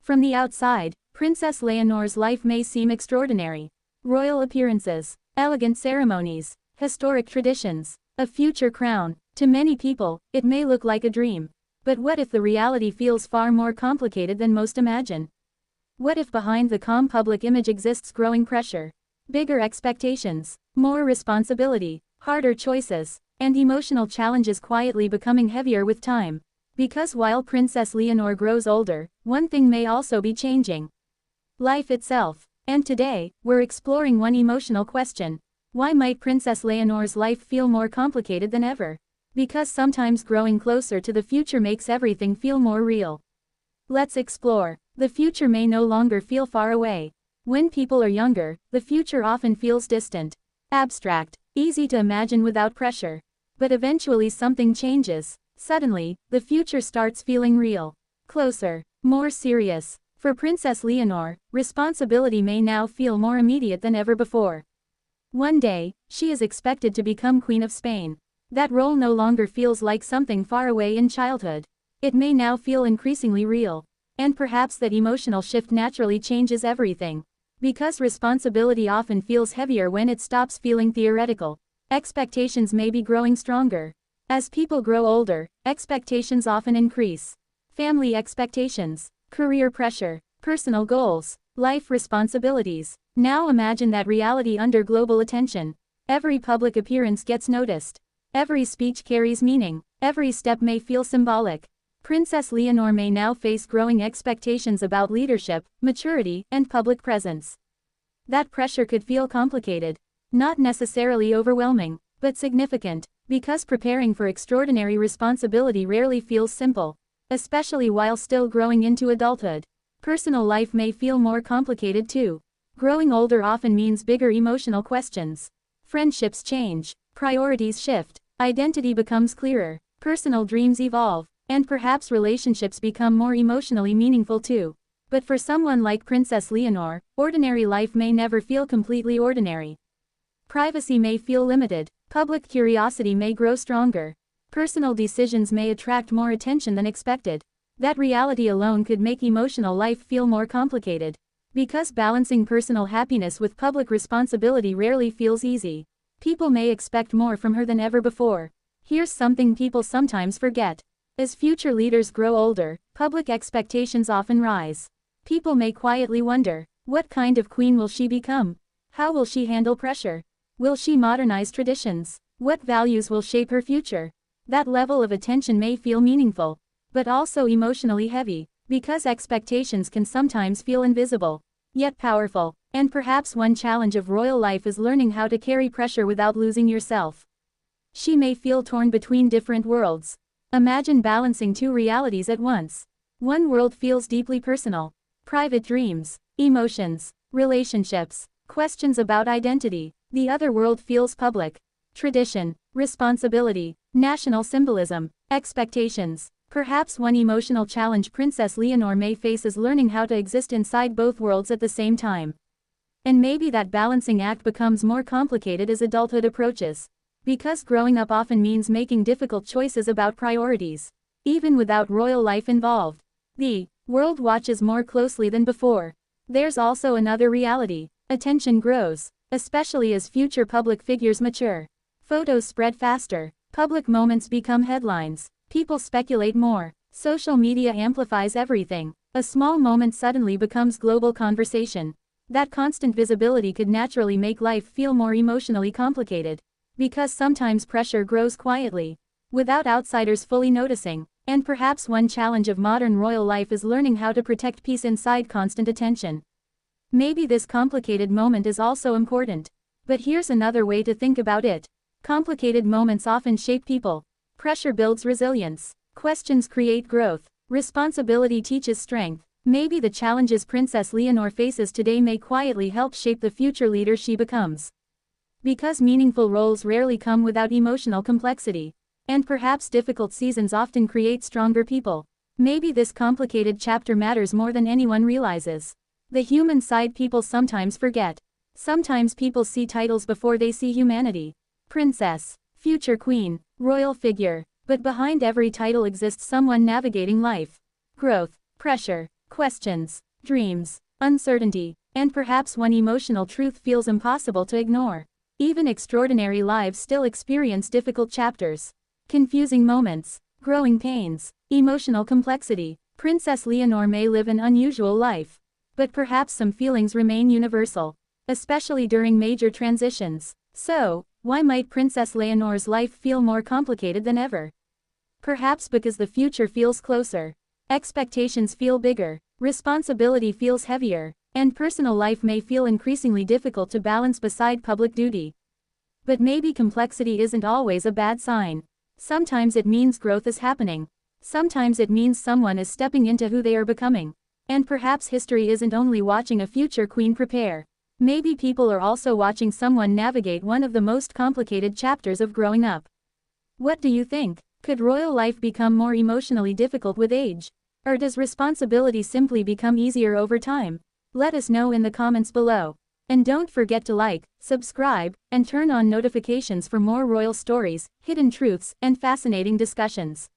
From the outside, Princess Leonor's life may seem extraordinary. Royal appearances, elegant ceremonies, historic traditions, a future crown. To many people, it may look like a dream. But what if the reality feels far more complicated than most imagine? What if behind the calm public image exists growing pressure, bigger expectations, more responsibility, harder choices, and emotional challenges quietly becoming heavier with time? Because while Princess Leonor grows older, one thing may also be changing: life itself. And today, we're exploring one emotional question. Why might Princess Leonor's life feel more complicated than ever? Because sometimes growing closer to the future makes everything feel more real. Let's explore. The future may no longer feel far away. When people are younger, the future often feels distant, abstract, easy to imagine without pressure. But eventually something changes. Suddenly, the future starts feeling real, closer, more serious. For Princess Leonor, responsibility may now feel more immediate than ever before. One day, she is expected to become Queen of Spain. That role no longer feels like something far away in childhood. It may now feel increasingly real. And perhaps that emotional shift naturally changes everything. Because responsibility often feels heavier when it stops feeling theoretical. Expectations may be growing stronger. As people grow older, expectations often increase. Family expectations, career pressure, personal goals, life responsibilities. Now imagine that reality under global attention. Every public appearance gets noticed. Every speech carries meaning. Every step may feel symbolic. Princess Leonor may now face growing expectations about leadership, maturity, and public presence. That pressure could feel complicated. Not necessarily overwhelming, but significant. Because preparing for extraordinary responsibility rarely feels simple. Especially while still growing into adulthood. Personal life may feel more complicated too. Growing older often means bigger emotional questions. Friendships change, priorities shift, identity becomes clearer, personal dreams evolve, and perhaps relationships become more emotionally meaningful too. But for someone like Princess Leonor, ordinary life may never feel completely ordinary. Privacy may feel limited, public curiosity may grow stronger, personal decisions may attract more attention than expected. That reality alone could make emotional life feel more complicated. Because balancing personal happiness with public responsibility rarely feels easy. People may expect more from her than ever before. Here's something people sometimes forget. As future leaders grow older, public expectations often rise. People may quietly wonder, what kind of queen will she become? How will she handle pressure? Will she modernize traditions? What values will shape her future? That level of attention may feel meaningful, but also emotionally heavy, because expectations can sometimes feel invisible, yet powerful. And perhaps one challenge of royal life is learning how to carry pressure without losing yourself. She may feel torn between different worlds. Imagine balancing two realities at once. One world feels deeply personal, private dreams, emotions, relationships, questions about identity. The other world feels public, tradition, responsibility, national symbolism, expectations. Perhaps one emotional challenge Princess Leonor may face is learning how to exist inside both worlds at the same time. And maybe that balancing act becomes more complicated as adulthood approaches. Because growing up often means making difficult choices about priorities. Even without royal life involved, the world watches more closely than before. There's also another reality. Attention grows, especially as future public figures mature. Photos spread faster. Public moments become headlines. People speculate more. Social media amplifies everything. A small moment suddenly becomes global conversation. That constant visibility could naturally make life feel more emotionally complicated. Because sometimes pressure grows quietly, without outsiders fully noticing. And perhaps one challenge of modern royal life is learning how to protect peace inside constant attention. Maybe this complicated moment is also important. But here's another way to think about it. Complicated moments often shape people. Pressure builds resilience. Questions create growth. Responsibility teaches strength. Maybe the challenges Princess Leonor faces today may quietly help shape the future leader she becomes. Because meaningful roles rarely come without emotional complexity. And perhaps difficult seasons often create stronger people. Maybe this complicated chapter matters more than anyone realizes. The human side people sometimes forget. Sometimes people see titles before they see humanity. Princess, future queen, royal figure. But behind every title exists someone navigating life. Growth, pressure, questions, dreams, uncertainty, and perhaps one emotional truth feels impossible to ignore. Even extraordinary lives still experience difficult chapters, confusing moments, growing pains, emotional complexity. Princess Leonor may live an unusual life, but perhaps some feelings remain universal, especially during major transitions. So, why might Princess Leonor's life feel more complicated than ever? Perhaps because the future feels closer, expectations feel bigger, responsibility feels heavier, and personal life may feel increasingly difficult to balance beside public duty. But maybe complexity isn't always a bad sign. Sometimes it means growth is happening. Sometimes it means someone is stepping into who they are becoming. And perhaps history isn't only watching a future queen prepare. Maybe people are also watching someone navigate one of the most complicated chapters of growing up. What do you think? Could royal life become more emotionally difficult with age? Or does responsibility simply become easier over time? Let us know in the comments below. And don't forget to like, subscribe, and turn on notifications for more royal stories, hidden truths, and fascinating discussions.